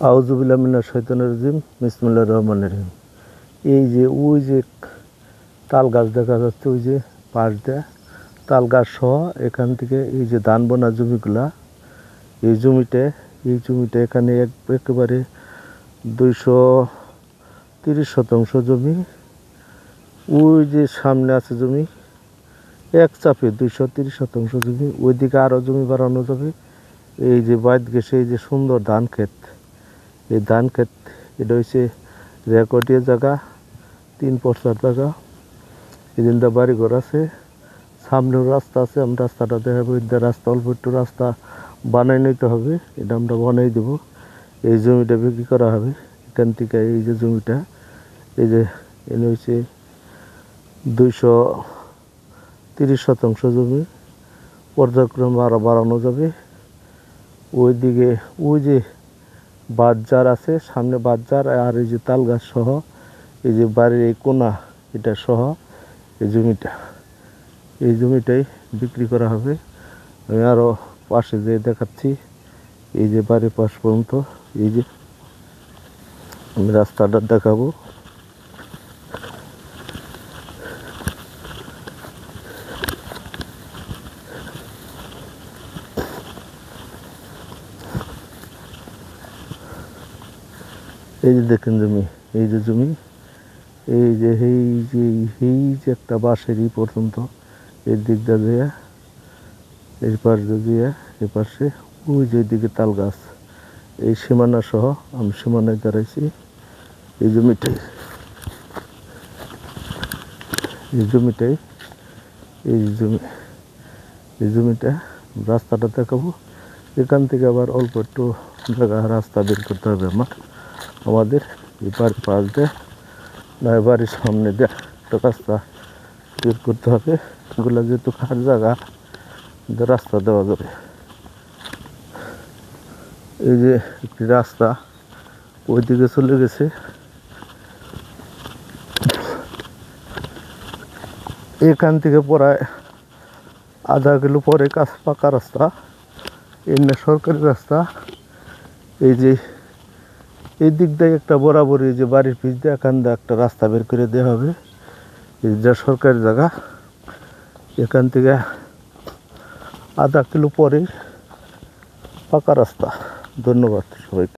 আউযু বিল্লাহি মিনাশ শাইতানির রাজিম বিসমিল্লাহির রহমানির রহিম। এই যে ওই যে তাল গাছ দেখা যাচ্ছে, ওই যে পাশ দিয়ে তাল গাছ সহ এখান থেকে এই যে ধান বোনা জমিগুলা, এই জমিটা এখানে একেবারে 230 শতাংশ জমি। ওই যে সামনে আছে জমি এক চাপে 230 শতাংশ জমি, ওইদিকে আরও জমি বাড়ানো যাবে। এই যে বাইত গেছে, এই যে সুন্দর ধান ক্ষেত, এই ধান ক্ষেত এটা হচ্ছে রেকর্ডীয় জায়গা, 3 পর্সার জায়গা। এই দিনটা বাড়ি ঘর আছে, সামনেও রাস্তা আছে, আমি রাস্তাটা দেখাবো। এদের রাস্তা অল্প একটু রাস্তা বানাই নিতে হবে, এটা আমরা বানাই দেবো। এই জমিটা বিক্রি করা হবে এখান থেকে। এই যে জমিটা, এই যে এনে হচ্ছে 230 শতাংশ জমি, পর্যায়ক্রমে আরও বাড়ানো যাবে। ওইদিকে ওই যে বাজার আছে, সামনে বাজার, আর এই যে তাল গাছ সহ এই যে বাড়ির এই কোনা এটা সহ এই জমিটাই বিক্রি করা হবে। আমি আরও পাশে যেয়ে দেখাচ্ছি, এই যে বাড়ির পাশ পর্যন্ত এই যে আমি রাস্তাটা দেখাবো। এই যে দেখেন জমি, এই যে জমি, এই যে একটা বাঁশেরই পর্যন্ত এর দিকটা দিয়ে, এই পাশ দিয়ে এ পাশে ওই যে দিকে তাল গাছ, এই সীমানা সহ আমি সীমানায় দাঁড়াইছি। এই জমিটাই এই জমিটা রাস্তাটা দেখাবো। এখান থেকে আবার অল্প একটু জায়গা রাস্তা বের করতে হবে আমাদের এই বাড়ির পাশ দিয়ে, না বাড়ির সামনে দিয়ে একটা রাস্তা বের করতে হবে। এগুলো যেহেতু খার জায়গা, রাস্তা দেওয়া যাবে। এই যে একটি রাস্তা ওইদিকে চলে গেছে, এখান থেকে প্রায় আধা কিলো পরে পাকা রাস্তা, এমনি সরকারি রাস্তা। এই যে এই দিক দিয়ে একটা বরাবরই যে বাড়ির পিছ দিয়ে এখান দিয়ে একটা রাস্তা বের করে দেওয়া হবে, এই যা সরকারি জায়গা। এখান থেকে আধা কিলো পরে পাকা রাস্তা। ধন্যবাদ সবাইকে।